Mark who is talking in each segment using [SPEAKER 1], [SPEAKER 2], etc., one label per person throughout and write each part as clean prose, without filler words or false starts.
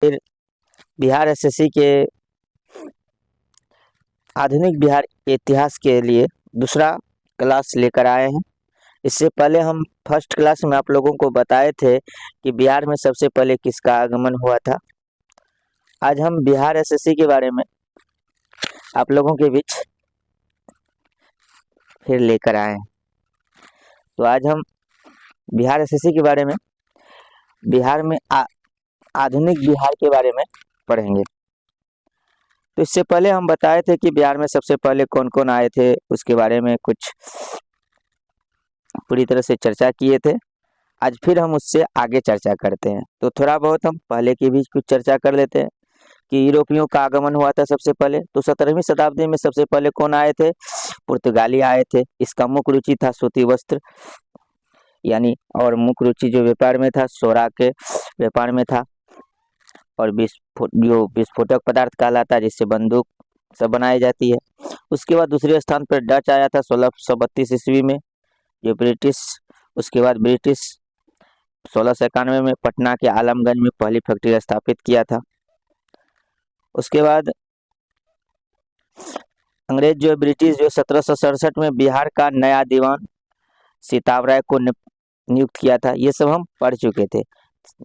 [SPEAKER 1] फिर बिहार एसएससी के आधुनिक बिहार के इतिहास के लिए दूसरा क्लास लेकर आए हैं। इससे पहले हम फर्स्ट क्लास में आप लोगों को बताए थे कि बिहार में सबसे पहले किसका आगमन हुआ था। आज हम बिहार एसएससी के बारे में आप लोगों के बीच फिर लेकर आए हैं। तो आज हम बिहार एसएससी के बारे में, बिहार में आधुनिक बिहार के बारे में पढ़ेंगे। तो इससे पहले हम बताए थे कि बिहार में सबसे पहले कौन कौन आए थे, उसके बारे में कुछ पूरी तरह से चर्चा किए थे। आज फिर हम उससे आगे चर्चा करते हैं। तो थोड़ा बहुत हम पहले की भी कुछ चर्चा कर लेते हैं कि यूरोपियों का आगमन हुआ था सबसे पहले। तो 17वीं शताब्दी में सबसे पहले कौन आए थे? पुर्तगाली आए थे। इसका मुख्य रुचि था सूती वस्त्र यानी, और मुख्य रुचि जो व्यापार में था, सोरा के व्यापार में था, और जो विस्फोटक पदार्थ कहलाता है जिससे बंदूक सब बनाई जाती है। उसके बाद दूसरे स्थान पर डच आया था 1632 ईस्वी में, जो ब्रिटिश। उसके बाद ब्रिटिश 1691 में पटना के आलमगंज में पहली फैक्ट्री स्थापित किया था। उसके बाद अंग्रेज जो ब्रिटिश जो 1767 में बिहार का नया दीवान सीताब राय को नियुक्त किया था। ये सब हम पढ़ चुके थे।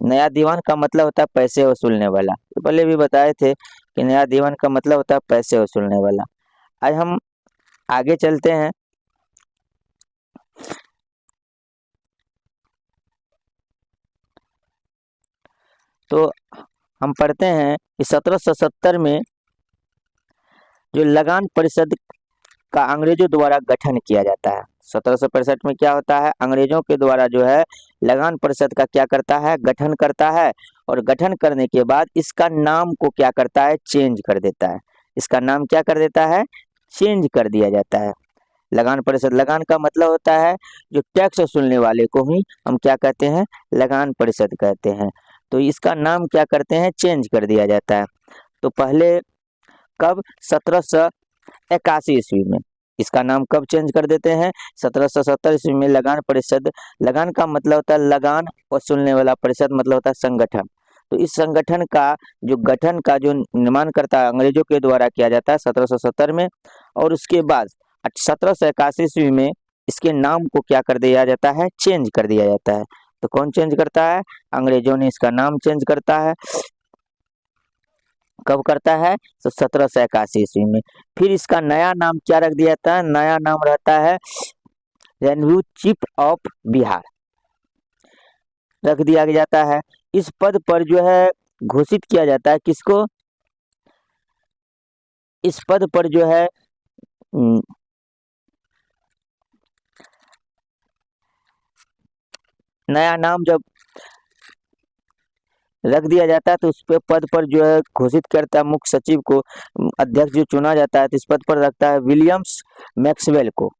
[SPEAKER 1] नया दीवान का मतलब होता है पैसे वसूलने वाला। तो पहले भी बताए थे कि नया दीवान का मतलब होता है पैसे वसूलने वाला। आज हम आगे चलते हैं। तो हम पढ़ते हैं कि 1770 में जो लगान परिषद का अंग्रेजों द्वारा गठन किया जाता है। 1765 में क्या होता है? अंग्रेजों के द्वारा जो है लगान परिषद का क्या करता है? गठन करता है। और गठन करने के बाद इसका नाम को क्या करता है? चेंज कर देता है। इसका नाम क्या कर देता है? चेंज कर दिया जाता है। लगान परिषद, लगान का मतलब होता है जो टैक्स वसूलने वाले को ही हम क्या कहते हैं? लगान परिषद कहते हैं। तो इसका नाम क्या करते हैं? चेंज कर दिया जाता है। तो पहले कब? 1781 ईस्वी में। इसका नाम कब चेंज कर देते हैं? 1770 ईस्वी में लगान परिषद। लगान का मतलब होता है लगान वसूलने वाला, परिषद मतलब होता है संगठन। तो इस संगठन का जो गठन का जो निर्माण करता है अंग्रेजों के द्वारा किया जाता है 1770 में। और उसके बाद 1781 ईस्वी में इसके नाम को क्या कर दिया जाता है? चेंज कर दिया जाता है। तो कौन चेंज करता है? अंग्रेजों ने इसका नाम चेंज करता है। कब करता है? तो 1781 ईस्वी में। फिर इसका नया नाम क्या रख दिया जाता है? नया नाम रहता है रेवेन्यू चीफ ऑफ बिहार रख दिया जाता है। इस पद पर जो है घोषित किया जाता है किसको? इस पद पर जो है नया नाम जब रख दिया जाता है तो उस पे पद पर जो है घोषित करता है मुख्य सचिव को, अध्यक्ष जो चुना जाता है तो इस पद पर रखता है विलियम्स मैक्सवेल को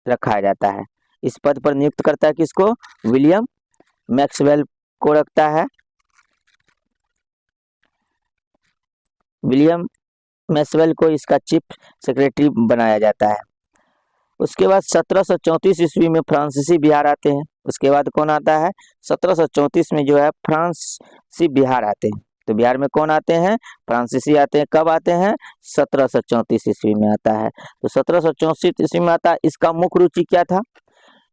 [SPEAKER 1] रखा जाता है। इस पद पर नियुक्त करता है किसको? विलियम मैक्सवेल को रखता है। विलियम मैक्सवेल को इसका चीफ सेक्रेटरी बनाया जाता है। उसके बाद 1734 ईस्वी में फ्रांसीसी बिहार आते हैं। उसके बाद कौन आता है? 1734 में जो है फ्रांसीसी बिहार आते हैं। तो बिहार में कौन आते हैं? फ्रांसीसी आते हैं। कब आते हैं? 1734 ईस्वी में आता है। तो 1734 ईस्वी में आता है। इसका मुख्य रुचि क्या था?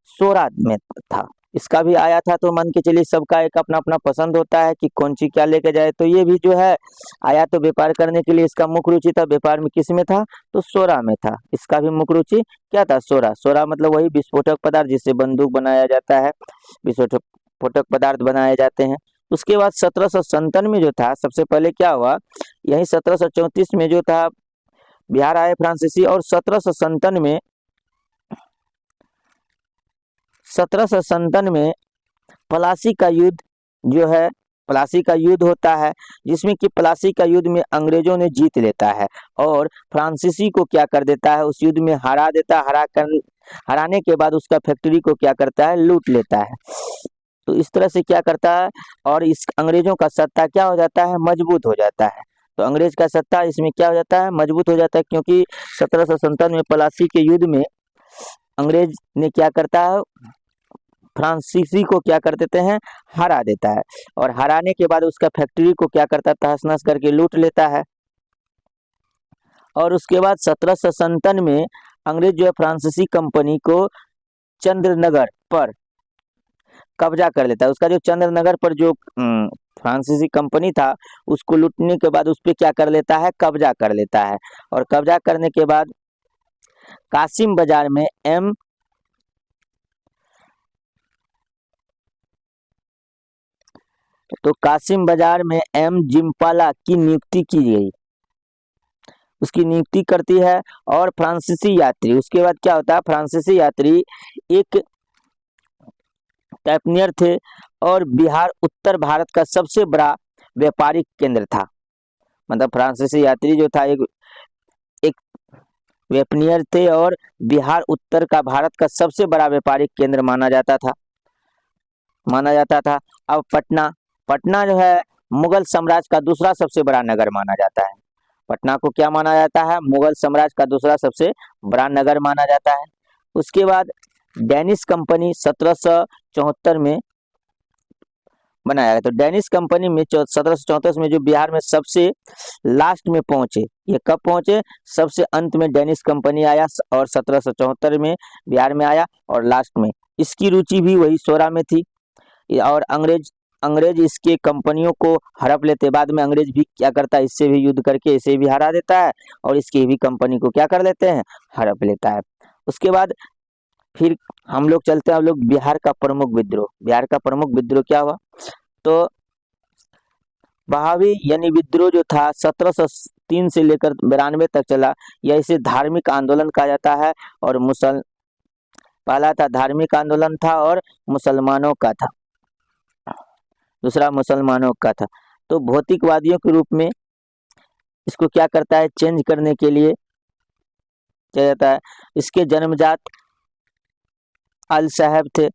[SPEAKER 1] सोरा में था। इसका भी आया था। तो मान के चलिए सबका एक अपना अपना पसंद होता है कि कौन सी क्या लेके जाए। तो ये भी जो है आया तो व्यापार करने के लिए। इसका मुख्य रुचि था व्यापार में। किस में था? तो सोरा में था। इसका भी मुख्य रुचि क्या था? सोरा। सोरा मतलब वही विस्फोटक पदार्थ जिससे बंदूक बनाया जाता है, विस्फोटक पदार्थ बनाए जाते हैं। उसके बाद 1757 में जो था सबसे पहले क्या हुआ? यही 1734 में जो था बिहार आए फ्रांसीसी। और 1757 में प्लासी का युद्ध जो है, प्लासी का युद्ध होता है जिसमें कि प्लासी का युद्ध में अंग्रेजों ने जीत लेता है और फ्रांसीसी को क्या कर देता है? उस युद्ध में हरा देता है। हराने के बाद उसका फैक्ट्री को क्या करता है? लूट लेता है। तो इस तरह से क्या करता है? और इस अंग्रेजों का सत्ता क्या हो जाता है? मजबूत हो जाता है। तो अंग्रेज का सत्ता इसमें क्या हो जाता है? मजबूत हो जाता है। क्योंकि 1757 में प्लासी के युद्ध में अंग्रेज ने क्या करता है? फ्रांसीसी को क्या कर देते हैं, हरा देता है। और हराने के बाद उसका फैक्ट्री को क्या करता है, तहस नहस करके लूट लेता है। और उसके बाद 1757 में अंग्रेज जो है फ्रांसीसी कंपनी को चंद्रनगर पर कब्जा कर लेता है। उसका जो चंद्रनगर पर जो फ्रांसीसी कंपनी था, उसको लूटने के बाद उस पर क्या कर लेता है, कब्जा कर लेता है। और कब्जा करने के बाद कासिम बाजार में कासिम बाजार में एम जिम्पाला की नियुक्ति की गई, उसकी नियुक्ति करती है। और फ्रांसीसी यात्री, उसके बाद क्या होता है, फ्रांसीसी यात्री एक कैप्नियर थे और बिहार उत्तर भारत का सबसे बड़ा व्यापारिक केंद्र था। मतलब फ्रांसीसी यात्री जो था एक वेपनियर थे और बिहार उत्तर का भारत का सबसे बड़ा व्यापारिक केंद्र माना जाता था। अब पटना जो है मुगल साम्राज्य का दूसरा सबसे बड़ा नगर माना जाता है। पटना को क्या माना जाता है, मुगल साम्राज्य का दूसरा सबसे बड़ा नगर माना जाता है। उसके बाद डेनिश कंपनी 1774 में बनाया गया। तो डेनिश कंपनी में 1774 में जो बिहार में सबसे लास्ट में पहुंचे, ये कब पहुंचे, सबसे अंत में डेनिश कंपनी आया और 1774 में बिहार में आया और लास्ट में। इसकी रुचि भी वही सोरा में थी। और अंग्रेज इसके कंपनियों को हड़प लेते। बाद में अंग्रेज भी क्या करता है, इससे भी युद्ध करके इसे भी हरा देता है और इसकी भी कंपनी को क्या कर लेते हैं, हड़प लेता है। उसके बाद फिर हम लोग चलते हैं, हम लोग बिहार का प्रमुख विद्रोह। बिहार का प्रमुख विद्रोह क्या हुआ, तो बहावी यानी विद्रोह जो था 1703 से लेकर 92 तक चला। यह इसे धार्मिक आंदोलन कहा जाता है और पहला था धार्मिक आंदोलन था और मुसलमानों का था, दूसरा मुसलमानों का था। तो भौतिकवादियों के रूप में इसको क्या करता है, चेंज करने के लिए क्या जाता है, इसके जन्मजात अल साहब थे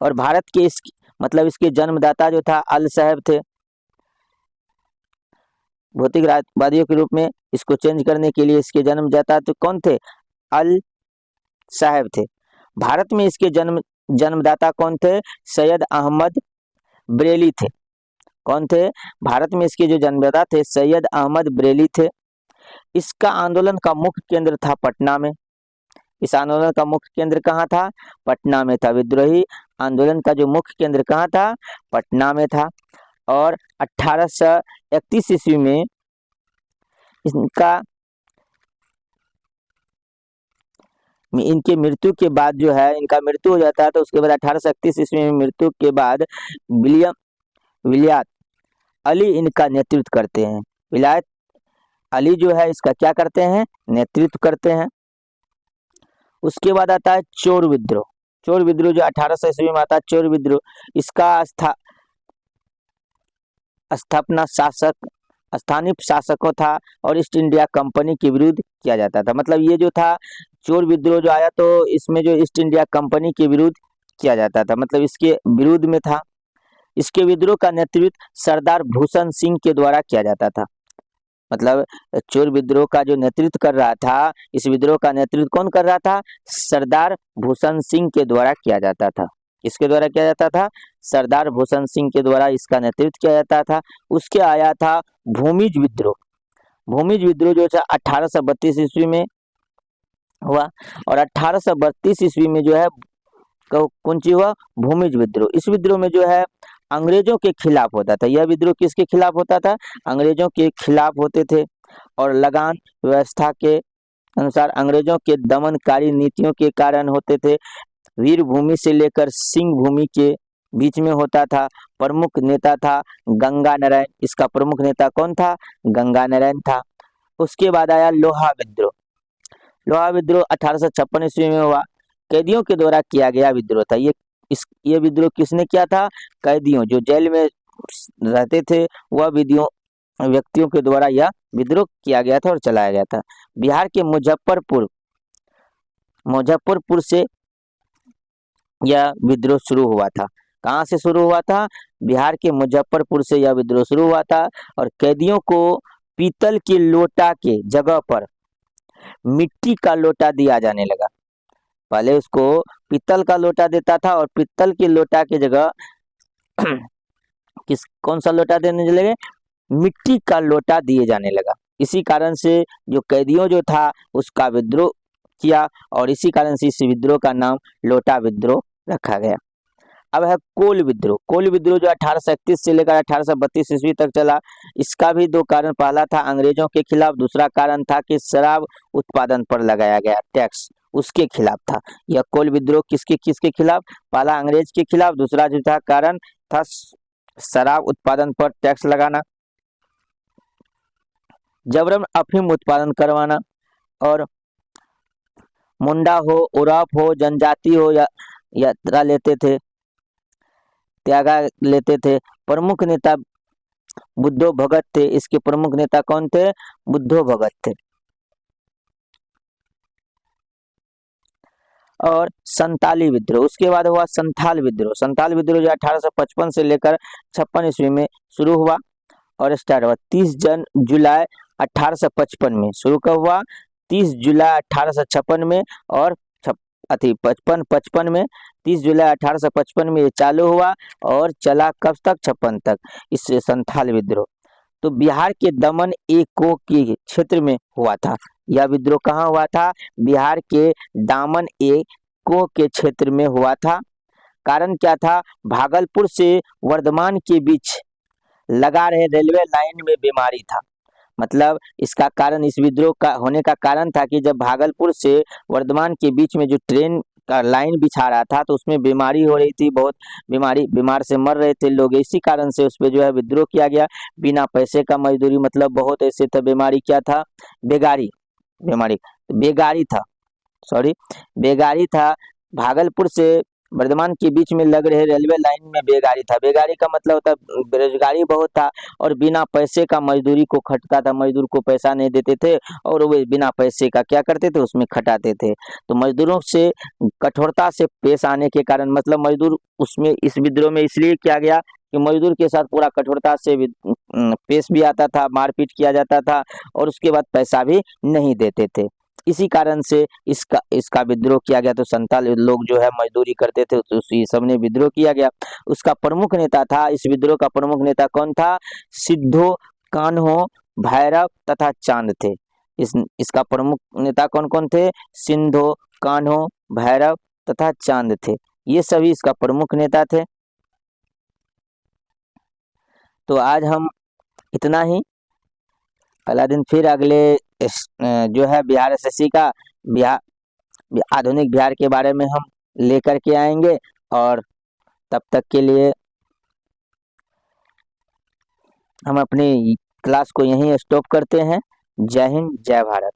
[SPEAKER 1] और भारत के इसके जन्मदाता जो था अल साहब थे। भौतिकवादियों के रूप में इसको चेंज करने के लिए इसके जन्मदाता तो कौन थे, अल साहब थे। भारत में इसके जन्मदाता कौन थे, सैयद अहमद बरेली थे। कौन थे, भारत में इसके जो जन्मदाता थे सैयद अहमद बरेली थे। इसका आंदोलन का मुख्य केंद्र था पटना में। इस आंदोलन का मुख्य केंद्र कहाँ था, पटना में था। विद्रोही आंदोलन का जो मुख्य केंद्र कहाँ था, पटना में था। और 1831 ईस्वी में इनके मृत्यु के बाद जो है, इनका मृत्यु हो जाता है। तो उसके बाद 1831 ईस्वी में मृत्यु के बाद विलायत अली इनका नेतृत्व करते हैं। विलायत अली जो है इसका क्या करते हैं, नेतृत्व करते हैं। उसके बाद आता है चोर विद्रोह। चोर विद्रोह जो 1800 ईस्वी में आता है, चोर विद्रोह। इसका स्थापना स्थानीय शासकों था और ईस्ट इंडिया कंपनी के विरुद्ध किया जाता था। मतलब ये जो था चोर विद्रोह जो आया, तो इसमें जो ईस्ट इंडिया कंपनी के विरुद्ध किया जाता था, मतलब इसके विरुद्ध में था। इसके विद्रोह का नेतृत्व सरदार भूषण सिंह के द्वारा किया जाता था। मतलब चोर विद्रोह का जो नेतृत्व कर रहा था, इस विद्रोह का नेतृत्व कौन कर रहा था, सरदार भूषण सिंह के द्वारा किया जाता था। किसके द्वारा किया जाता था, सरदार भूषण सिंह के द्वारा इसका नेतृत्व किया जाता था। उसके आया था भूमिज विद्रोह। भूमिज विद्रोह जो था 1832 ईस्वी में हुआ और 1832 ईस्वी में जो है कौन सी हुआ, भूमिज विद्रोह। इस विद्रोह में जो है अंग्रेजों के खिलाफ होता था। यह विद्रोह किसके खिलाफ होता था, अंग्रेजों के खिलाफ होते थे। और लगान व्यवस्था के अनुसार अंग्रेजों के दमनकारी नीतियों के कारण होते थे। वीर भूमि से लेकर सिंह भूमि के बीच में होता था। प्रमुख नेता था गंगा नारायण। इसका प्रमुख नेता कौन था, गंगा नारायण था। उसके बाद आया लोहा विद्रोह। लोहा विद्रोह 1856 ईस्वी में हुआ। कैदियों के द्वारा किया गया विद्रोह था। ये विद्रोह किसने किया था, कैदियों जो जेल में रहते थे वह व्यक्तियों के द्वारा यह विद्रोह किया गया था और चलाया गया था। बिहार के मुजफ्फरपुर से यह विद्रोह शुरू हुआ था। कहाँ से शुरू हुआ था, बिहार के मुजफ्फरपुर से यह विद्रोह शुरू हुआ था। और कैदियों को पीतल के लोटा के जगह पर मिट्टी का लोटा दिया जाने लगा। पहले उसको पीतल का लोटा देता था और पीतल की लोटा की जगह कौन सा लोटा देने लगे, मिट्टी का लोटा दिए जाने लगा। इसी कारण से जो कैदियों जो था उसका विद्रोह किया और इसी कारण से इस विद्रोह का नाम लोटा विद्रोह रखा गया। अब है कोल विद्रोह। कोल विद्रोह जो 1831 से लेकर 1832 ईस्वी तक चला। इसका भी दो कारण, पहला था अंग्रेजों के खिलाफ, दूसरा कारण था कि शराब उत्पादन पर लगाया गया टैक्स, उसके खिलाफ था। यह कोल विद्रोह किसके किसके खिलाफ, पहला अंग्रेज के खिलाफ, दूसरा जो था कारण था शराब उत्पादन पर टैक्स लगाना, जबरन अफीम उत्पादन करवाना, और मुंडा हो, उराव हो, जनजाति हो या यात्रा लेते थे, त्यागा लेते थे। प्रमुख नेता बुद्धो भगत थे। इसके प्रमुख नेता कौन थे, बुद्धो भगत थे। और संताली विद्रोह, उसके बाद हुआ संथाल विद्रोह। संथाल विद्रोह जो 1855 से लेकर 56 ईस्वी में शुरू हुआ और स्टार्ट हुआ 30 जुलाई 1855 में। शुरू कब हुआ, 30 जुलाई 1856 में, और 55 में 30 जुलाई 1855 में ये चालू हुआ और चला कब तक, 56 तक, इससे संथाल विद्रोह। तो बिहार के दमन एको के क्षेत्र में हुआ था। यह विद्रोह कहाँ हुआ था, बिहार के दामन एको के क्षेत्र में हुआ था। कारण क्या था, भागलपुर से वर्धमान के बीच लगा रहे रेलवे लाइन में बीमारी था। मतलब इसका कारण, इस विद्रोह का होने का कारण था कि जब भागलपुर से वर्धमान के बीच में जो ट्रेन का लाइन बिछा रहा था तो उसमें बीमारी हो रही थी, बहुत बीमार से मर रहे थे लोग। इसी कारण से उस पर जो है विद्रोह किया गया। बिना पैसे का मजदूरी, मतलब बहुत ऐसे था, बीमारी क्या था, बेगारी, बेगारी था, सॉरी बेगारी था। भागलपुर से वर्धमान के बीच में लग रहे रेलवे लाइन में बेगारी था। बेगारी का मतलब होता है बेरोजगारी बहुत था और बिना पैसे का मजदूरी को खटता था। मजदूर को पैसा नहीं देते थे और वे बिना पैसे का क्या करते थे, उसमें खटाते थे। तो मजदूरों से कठोरता से पेश आने के कारण, मतलब मजदूर उसमें इस विद्रोह में इसलिए किया गया कि मजदूर के साथ पूरा कठोरता से पेश भी आता था, मारपीट किया जाता था और उसके बाद पैसा भी नहीं देते थे। इसी कारण से इसका विद्रोह किया गया। तो संताल लोग जो है मजदूरी करते थे, तो उसी सबने विद्रोह किया गया। उसका प्रमुख नेता था, इस विद्रोह का प्रमुख नेता कौन था, सिद्धो कान्हो भैरव तथा चांद थे। इसका प्रमुख नेता कौन कौन थे, सिंधो कान्हो भैरव तथा चांद थे। ये सभी इसका प्रमुख नेता थे। तो आज हम इतना ही। अगला दिन फिर अगले जो है बिहार एसएससी का बिहार आधुनिक बिहार के बारे में हम लेकर के आएंगे। और तब तक के लिए हम अपनी क्लास को यहीं स्टॉप करते हैं। जय हिंद, जय भारत।